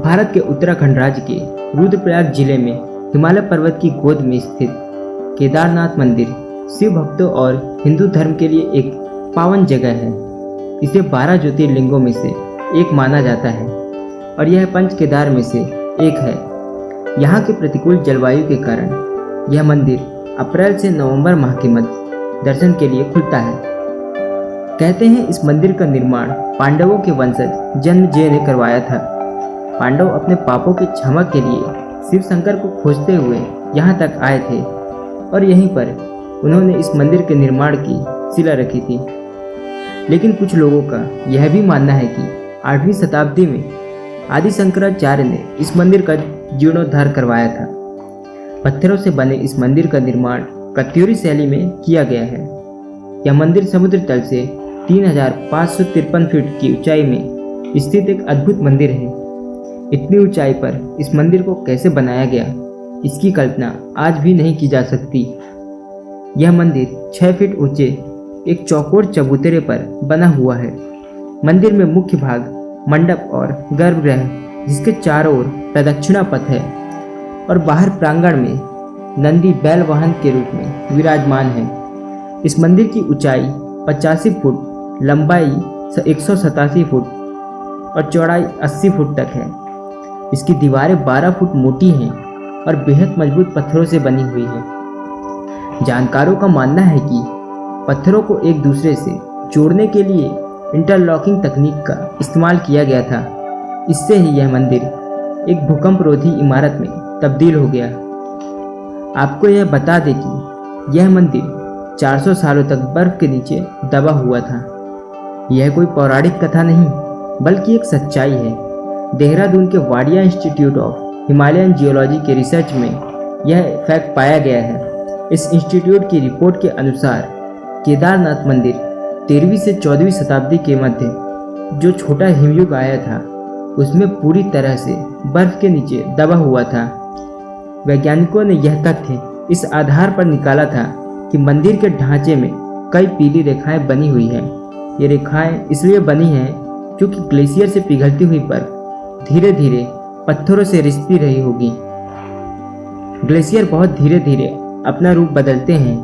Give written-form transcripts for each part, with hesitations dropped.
भारत के उत्तराखंड राज्य के रुद्रप्रयाग जिले में हिमालय पर्वत की गोद में स्थित केदारनाथ मंदिर शिव भक्तों और हिंदू धर्म के लिए एक पावन जगह है। इसे 12 ज्योतिर्लिंगों में से एक माना जाता है और यह पंच केदार में से एक है। यहाँ के प्रतिकूल जलवायु के कारण यह मंदिर अप्रैल से नवंबर माह के मध्य दर्शन के लिए खुलता है। कहते हैं इस मंदिर का निर्माण पांडवों के वंशज जन्मेजय ने करवाया था। पांडव अपने पापों की क्षमा के लिए शिव शंकर को खोजते हुए यहाँ तक आए थे और यहीं पर उन्होंने इस मंदिर के निर्माण की शिला रखी थी। लेकिन कुछ लोगों का यह भी मानना है कि 8वीं शताब्दी में आदि शंकराचार्य ने इस मंदिर का जीर्णोद्धार करवाया था। पत्थरों से बने इस मंदिर का निर्माण कत्यूरी शैली में किया गया है। यह मंदिर समुद्र तल से 3553 फीट की ऊंचाई में स्थित एक अद्भुत मंदिर है। इतनी ऊंचाई पर इस मंदिर को कैसे बनाया गया, इसकी कल्पना आज भी नहीं की जा सकती। यह मंदिर 6 फीट ऊंचे एक चौकोर चबूतरे पर बना हुआ है। मंदिर में मुख्य भाग मंडप और गर्भगृह जिसके चारों ओर प्रदक्षिणा पथ है और बाहर प्रांगण में नंदी बैल वाहन के रूप में विराजमान है। इस मंदिर की ऊंचाई 85 फुट, लंबाई 187 फुट और चौड़ाई 80 फुट तक है। इसकी दीवारें 12 फुट मोटी हैं और बेहद मजबूत पत्थरों से बनी हुई है। जानकारों का मानना है कि पत्थरों को एक दूसरे से जोड़ने के लिए इंटरलॉकिंग तकनीक का इस्तेमाल किया गया था। इससे ही यह मंदिर एक भूकंपरोधी इमारत में तब्दील हो गया। आपको यह बता दें कि यह मंदिर 400 सालों तक बर्फ के नीचे दबा हुआ था। यह कोई पौराणिक कथा नहीं बल्कि एक सच्चाई है। देहरादून के Wadia institute of Himalayan geology के रिसर्च में यह फैक्ट पाया गया है। इस इंस्टीट्यूट की रिपोर्ट के अनुसार केदारनाथ मंदिर 13वीं से 14वीं शताब्दी के मध्य जो छोटा हिमयुग आया था उसमें पूरी तरह से बर्फ के नीचे दबा हुआ था। वैज्ञानिकों ने यह तथ्य इस आधार पर निकाला था कि मंदिर के ढांचे में कई पीली रेखाएं बनी हुई हैं। ये रेखाएं इसलिए बनी हैं क्योंकि ग्लेशियर से पिघलती हुई बर्फ धीरे धीरे पत्थरों से रिसती रही होगी। ग्लेशियर बहुत धीरे धीरे अपना रूप बदलते हैं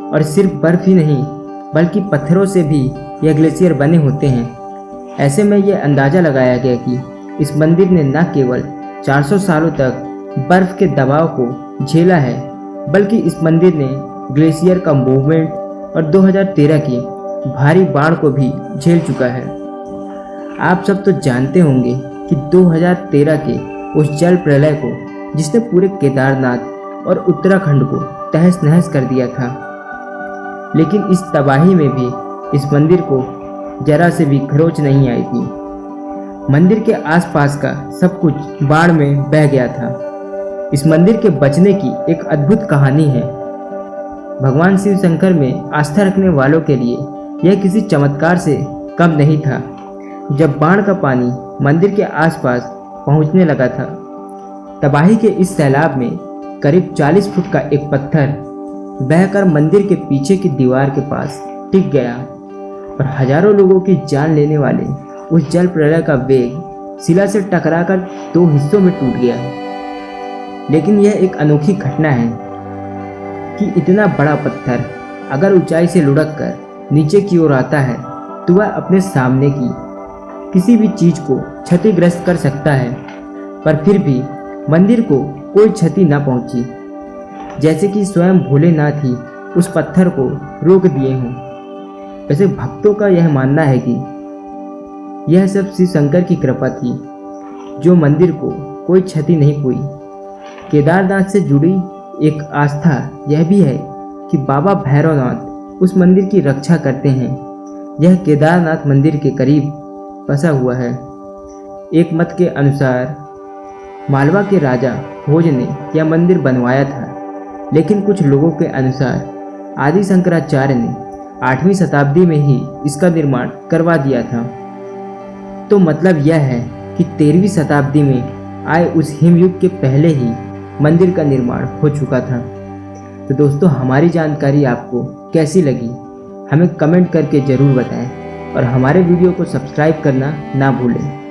और सिर्फ बर्फ ही नहीं बल्कि पत्थरों से भी यह ग्लेशियर बने होते हैं। ऐसे में यह अंदाज़ा लगाया गया कि इस मंदिर ने न केवल 400 सालों तक बर्फ के दबाव को झेला है बल्कि इस मंदिर ने ग्लेशियर का मूवमेंट और 2013 की भारी बाढ़ को भी झेल चुका है। आप सब तो जानते होंगे कि 2013 के उस जल प्रलय को जिसने पूरे केदारनाथ और उत्तराखंड को तहस नहस कर दिया था। लेकिन इस तबाही में भी इस मंदिर को जरा से भी खरोंच नहीं आई थी। मंदिर के आसपास का सब कुछ बाढ़ में बह गया था। इस मंदिर के बचने की एक अद्भुत कहानी है। भगवान शिव शंकर में आस्था रखने वालों के लिए यह किसी चमत्कार से कम नहीं था। जब बाढ़ का पानी मंदिर के आसपास पहुंचने लगा था, तबाही के इस सैलाब में करीब 40 फुट का एक पत्थर बहकर मंदिर के पीछे की दीवार के पास टिक गया और हजारों लोगों की जान लेने वाले उस जल प्रलय का वेग शिला से टकराकर 2 हिस्सों में टूट गया। लेकिन यह एक अनोखी घटना है कि इतना बड़ा पत्थर अगर ऊंचाई से लुढ़क कर नीचे की ओर आता है तो वह अपने सामने की किसी भी चीज को क्षतिग्रस्त कर सकता है, पर फिर भी मंदिर को कोई क्षति न पहुंची, जैसे कि स्वयं भोलेनाथ ही उस पत्थर को रोक दिए हों। वैसे भक्तों का यह मानना है कि यह सब शिव शंकर की कृपा थी जो मंदिर को कोई क्षति नहीं हुई। केदारनाथ से जुड़ी एक आस्था यह भी है कि बाबा भैरवनाथ उस मंदिर की रक्षा करते हैं। यह केदारनाथ मंदिर के करीब बसा हुआ है। एक मत के अनुसार मालवा के राजा भोज ने यह मंदिर बनवाया था, लेकिन कुछ लोगों के अनुसार आदि शंकराचार्य ने 8वीं शताब्दी में ही इसका निर्माण करवा दिया था। तो मतलब यह है कि 13वीं शताब्दी में आए उस हिमयुग के पहले ही मंदिर का निर्माण हो चुका था। तो दोस्तों, हमारी जानकारी आपको कैसी लगी हमें कमेंट करके ज़रूर बताएं और हमारे वीडियो को सब्सक्राइब करना ना भूलें।